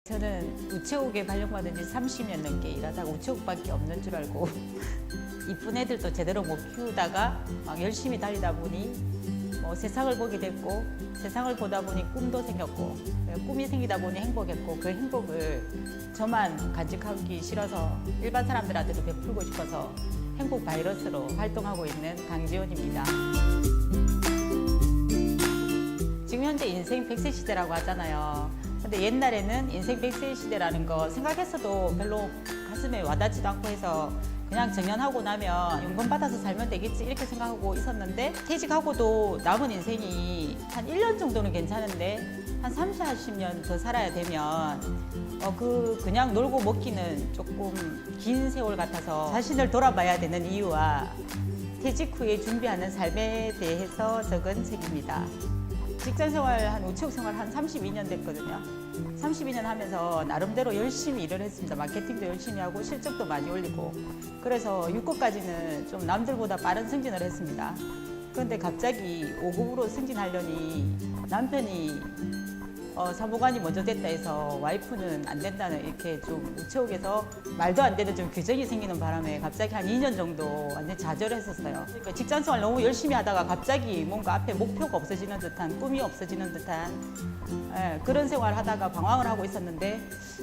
저는 우체국에 발령받은 지 30년 넘게 일하다가 우체국밖에 없는 줄 알고 이쁜 애들도 제대로 못 키우다가 막 열심히 달리다 보니 뭐 세상을 보게 됐고, 세상을 보다 보니 꿈도 생겼고, 꿈이 생기다 보니 행복했고, 그 행복을 저만 간직하기 싫어서 일반 사람들한테도 베풀고 싶어서 행복 바이러스로 활동하고 있는 강지원입니다. 지금 현재 인생 100세 시대라고 하잖아요. 근데 옛날에는 인생 100세 시대라는 거 생각했어도 별로 가슴에 와닿지도 않고 해서 그냥 정년하고 나면 연금 받아서 살면 되겠지 이렇게 생각하고 있었는데, 퇴직하고도 남은 인생이 한 1년 정도는 괜찮은데 한 30, 40년 더 살아야 되면 그냥 놀고 먹기는 조금 긴 세월 같아서 자신을 돌아봐야 되는 이유와 퇴직 후에 준비하는 삶에 대해서 적은 책입니다. 직장생활 우체국 생활 한 32년 됐거든요. 32년 하면서 나름대로 열심히 일을 했습니다. 마케팅도 열심히 하고 실적도 많이 올리고, 그래서 6급까지는 좀 남들보다 빠른 승진을 했습니다. 그런데 갑자기 5급으로 승진하려니 남편이 사무관이 먼저 됐다 해서 와이프는 안 된다는 이렇게 좀 우체국에서 말도 안 되는 좀 규정이 생기는 바람에 갑자기 한 2년 정도 완전 좌절을 했었어요. 그러니까 직장생활 너무 열심히 하다가 갑자기 뭔가 앞에 목표가 없어지는 듯한, 꿈이 없어지는 듯한 그런 생활을 하다가 방황을 하고 있었는데,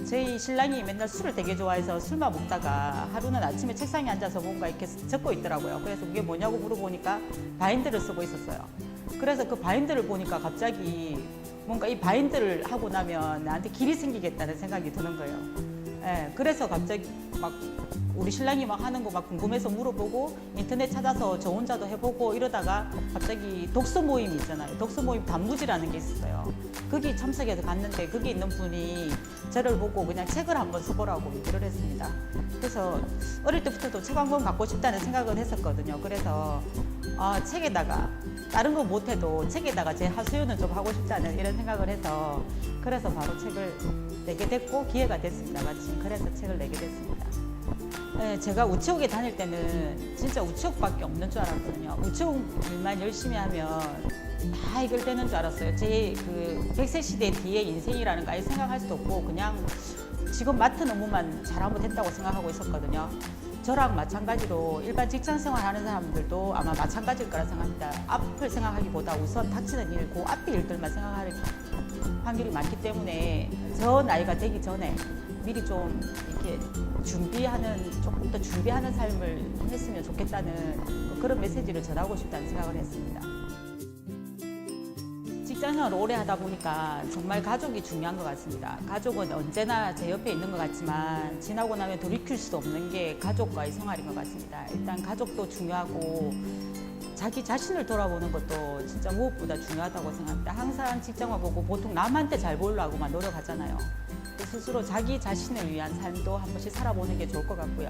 저희 신랑이 맨날 술을 되게 좋아해서 술만 먹다가 하루는 아침에 책상에 앉아서 뭔가 이렇게 적고 있더라고요. 그래서 그게 뭐냐고 물어보니까 바인드를 쓰고 있었어요. 그래서 그 바인드를 보니까 갑자기 뭔가 이 바인드를 하고 나면 나한테 길이 생기겠다는 생각이 드는 거예요. 그래서 갑자기 막 우리 신랑이 막 하는 거 막 궁금해서 물어보고 인터넷 찾아서 저 혼자도 해보고 이러다가 갑자기 독서 모임이 있잖아요. 독서 모임 단무지라는 게 있었어요. 거기 참석해서 갔는데 거기 있는 분이 저를 보고 그냥 책을 한번 써보라고 얘기를 했습니다. 그래서 어릴 때부터도 책 한 권 갖고 싶다는 생각을 했었거든요. 그래서 책에다가 다른 거 못해도 책에다가 제 하소연은 좀 하고 싶다는 이런 생각을 해서, 그래서 바로 책을 내게 됐고 기회가 됐습니다. 마침 그래서 책을 내게 됐습니다. 제가 우체국에 다닐 때는 진짜 우체국밖에 없는 줄 알았거든요. 우체국 일만 열심히 하면 다 해결되는 줄 알았어요. 제 그 100세 시대 뒤에 인생이라는 거 아예 생각할 수도 없고 그냥 지금 맡은 업무만 잘하면 된다고 생각하고 있었거든요. 저랑 마찬가지로 일반 직장 생활 하는 사람들도 아마 마찬가지일 거라 생각합니다. 앞을 생각하기보다 우선 닥치는 일, 그 앞의 일들만 생각할 확률이 많기 때문에 저 나이가 되기 전에 미리 좀 이렇게 조금 더 준비하는 삶을 했으면 좋겠다는 그런 메시지를 전하고 싶다는 생각을 했습니다. 직장생활을 오래 하다 보니까 정말 가족이 중요한 것 같습니다. 가족은 언제나 제 옆에 있는 것 같지만 지나고 나면 돌이킬 수 없는 게 가족과의 생활인 것 같습니다. 일단 가족도 중요하고 자기 자신을 돌아보는 것도 진짜 무엇보다 중요하다고 생각합니다. 항상 직장을 보고 보통 남한테 잘 보이려고만 노력하잖아요. 스스로 자기 자신을 위한 삶도 한 번씩 살아보는 게 좋을 것 같고요.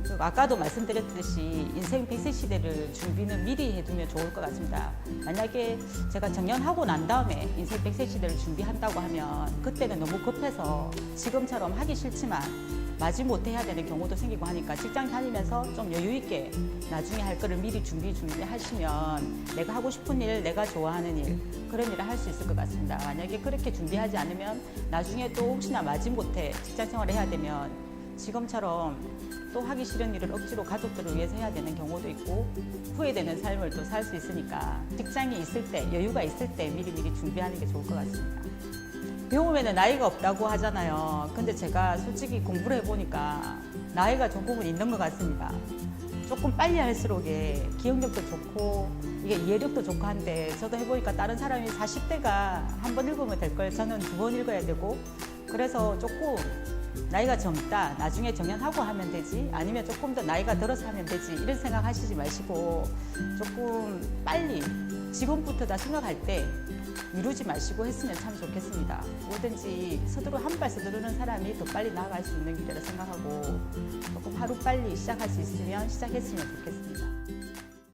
그리고 아까도 말씀드렸듯이 인생 100세 시대를 준비는 미리 해두면 좋을 것 같습니다. 만약에 제가 정년하고 난 다음에 인생 100세 시대를 준비한다고 하면 그때는 너무 급해서 지금처럼 하기 싫지만 마지못해 해야 되는 경우도 생기고 하니까 직장 다니면서 좀 여유 있게 나중에 할 거를 미리 준비하시면 내가 하고 싶은 일, 내가 좋아하는 일, 그런 일을 할 수 있을 것 같습니다. 만약에 그렇게 준비하지 않으면 나중에 또 혹시나 마지못해 직장 생활을 해야 되면 지금처럼 또 하기 싫은 일을 억지로 가족들을 위해서 해야 되는 경우도 있고 후회되는 삶을 또 살 수 있으니까 직장이 있을 때, 여유가 있을 때 미리미리 준비하는 게 좋을 것 같습니다. 배움에는 나이가 없다고 하잖아요. 근데 제가 솔직히 공부를 해보니까 나이가 조금은 있는 것 같습니다. 조금 빨리 할수록 기억력도 좋고 이게 이해력도 좋고 한데, 저도 해보니까 다른 사람이 40대가 한 번 읽으면 될 걸 저는 2번 읽어야 되고, 그래서 조금 나이가 젊다, 나중에 정년하고 하면 되지, 아니면 조금 더 나이가 들어서 하면 되지, 이런 생각 하시지 마시고 조금 빨리 지금부터 다 생각할 때 미루지 마시고 했으면 참 좋겠습니다. 뭐든지 한 발 서두르는 사람이 더 빨리 나아갈 수 있는 길이라 생각하고 조금 하루 빨리 시작할 수 있으면 시작했으면 좋겠습니다.